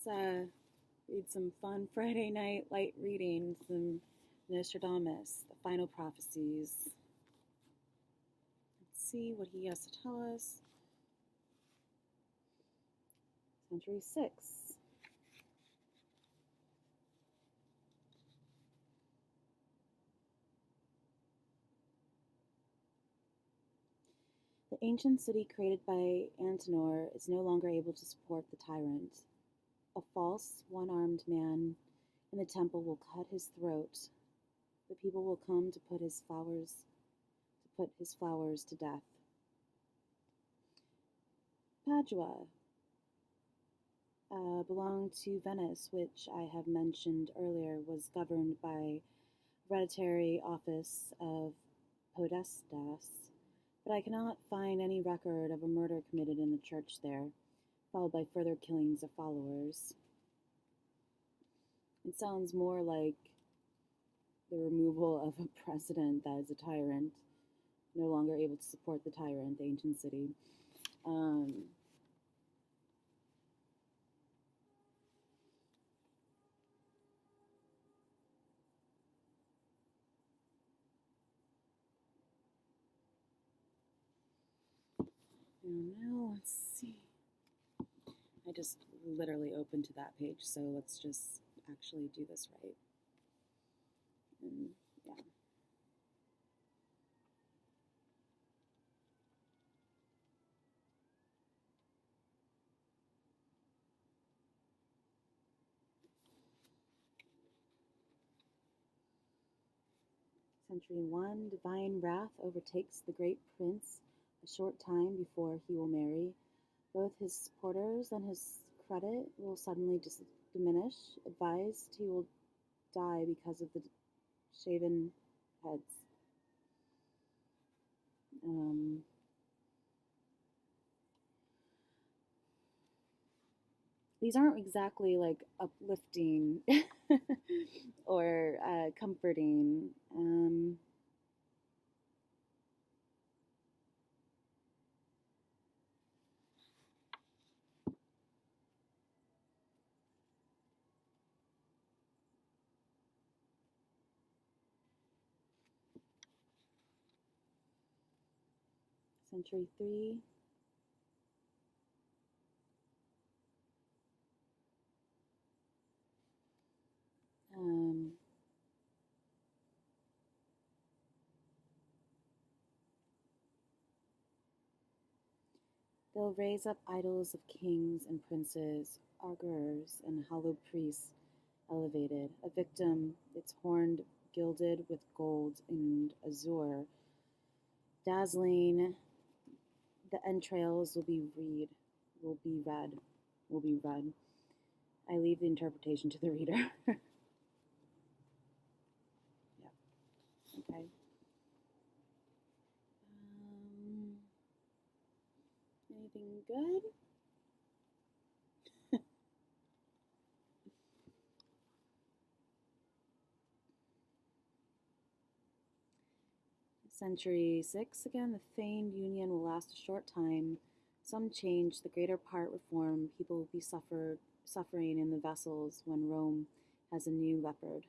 read some fun Friday night light reading, some Nostradamus, the final prophecies. Let's see what he has to tell us. Century 6. The ancient city created by Antenor is no longer able to support the tyrant. A false, one-armed man in the temple will cut his throat. The people will come to put his flowers to death. Padua belonged to Venice, which I have mentioned earlier was governed by hereditary office of podestas, but I cannot find any record of a murder committed in the church there, followed by further killings of followers. It sounds more like the removal of a president that is a tyrant, no longer able to support the tyrant, the ancient city. I don't know, let's see. I just literally opened to that page, so let's just actually do this right. And yeah. Century 1, divine wrath overtakes the great prince a short time before he will marry. Both his supporters and his credit will suddenly diminish. Advised, he will die because of the shaven heads. These aren't exactly like uplifting or comforting. Century 3. They'll raise up idols of kings and princes, augurs and hallowed priests elevated, a victim, its horn gilded with gold and azure, dazzling. The entrails will be red. I leave the interpretation to the reader. Yeah. Okay. Anything good? Century 6 again, the feigned union will last a short time. Some change, the greater part reform. People will be suffering in the vessels when Rome has a new leopard.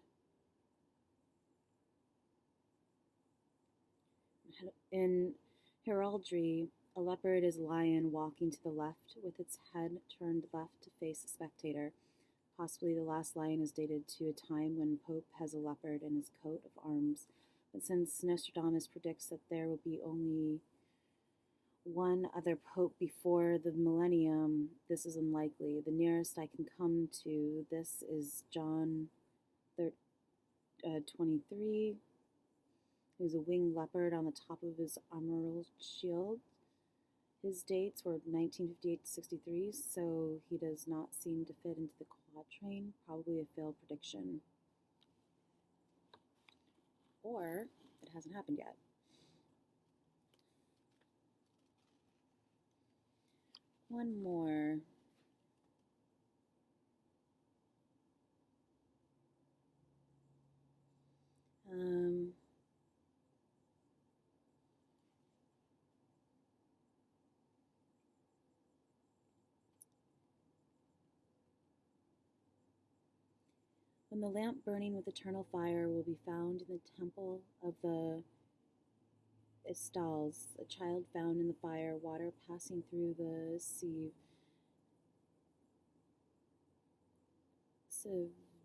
In heraldry, a leopard is a lion walking to the left with its head turned left to face the spectator. Possibly the last lion is dated to a time when Pope has a leopard in his coat of arms. But since Nostradamus predicts that there will be only one other pope before the millennium, this is unlikely. The nearest I can come to this is John 23, who's a winged leopard on the top of his armored shield. His dates were 1958 to 63, so he does not seem to fit into the quatrain. Probably a failed prediction. Or it hasn't happened yet. One more. When the lamp burning with eternal fire will be found in the temple of the Istals, a child found in the fire, water passing through the sieve,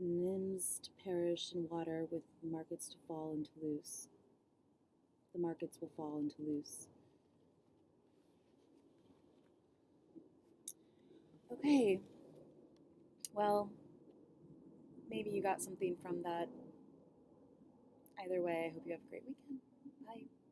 Nims to perish in water, with markets to fall into loose. The markets will fall into loose. Okay. Well, maybe you got something from that. Either way, I hope you have a great weekend. Bye.